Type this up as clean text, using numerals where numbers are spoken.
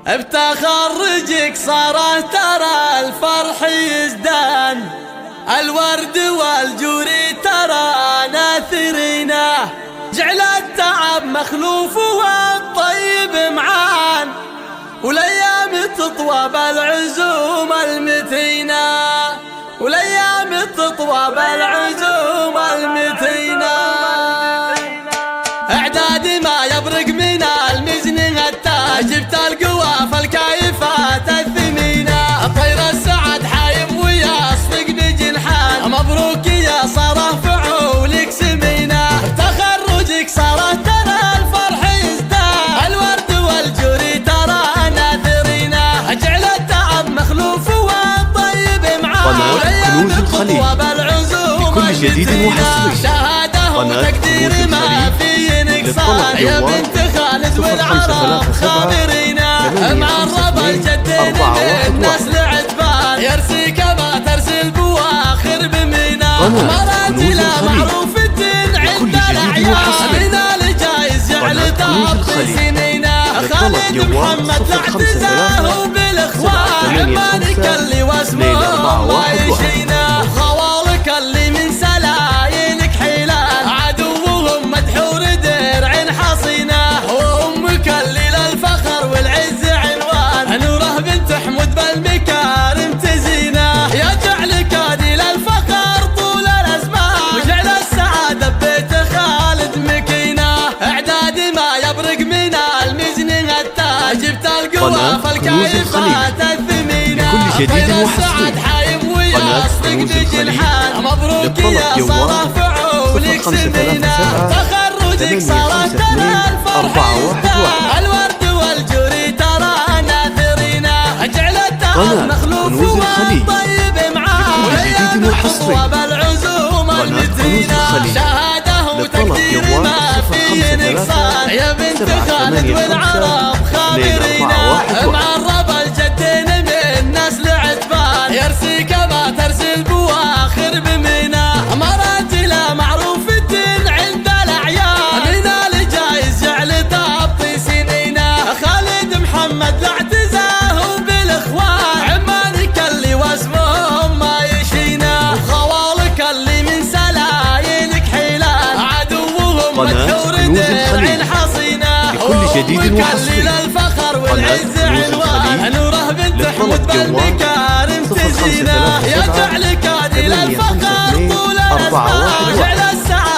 بتخرجك صاره ترى الفرح يزدان، الورد والجوري ترى ناثرينه، جعل التعب مخلوف والطيب معان، والايام تطوى بالعزوم المتينه، والايام تطوى بالعزوم المتينه. اعداد ما يبرق من المزن التاج، جبت القوى فالكايفات الثمينه، طير السعد حايم ويصفق بجنحان، مبروك يا صاره فعولك سمينه، تخرجك صاره ترى الفرح يزدان، الورد والجوري ترى ناثرينه، جعل التعب مخلوف والطيب معاه، والايام تطوى بالعزوم بكل جديد وحصري. شهاده وتقدير ما في نقصان، يا بنت خالد والعرب خابرينا، معرب الجدين بالناس لعتبان، يرسي كما ترسل بواخر بمينا، مراتل معروف عند الاعيان، من الجايز جعل طاب سنينا، خالد محمد لاعتزاه بالاخوان، عمانك اللي واسمه ما يشينا، خوالك اللي من سلاينك حيلان، عدوهم مدحور درع حصينه، وامك اللي للفخر والعز عنوان، نوره بنت حمود بالمكارم تزينه، يا جعلك هادي للفخر طول الازمان، وجعل السعاده ببيت خالد مكينه، اعداد ما يبرق من المزن التاج، جبت القوى فالكايفات الثمينه، طير السعد حايم ويصفق بجنحان، مبروك يا صاره فعولك سمينه، تخرجك صاره ترى الفرح يزدان، الورد والجوري ترى ناثرينه، جعل التعب مخلوف والطيب معاه، والايام تطوى بالعزوم المتينه، شهاده وتقدير ما في نقصان، يا بنت خالد والعرب خابرينه، معرب الجدين من نسل عتبان، يرسي كما ترسل بواخر بمينا، مراتل معروف عند الاعيان، من الجايز جعل طابطي سنينه، خالد محمد لاعتزاه بالاخوان، عمانك اللي واسمهم ما يشينا، خوالك اللي من سلاينك حيلان، عدوهم مدحور درع حصينه، بكل جديد وحصري. للفخر والعز عنوان، نوره بنت حمود بالمكارم تزينه، يا جعلك هادي للفخر طول الازمان، وجعل السعاده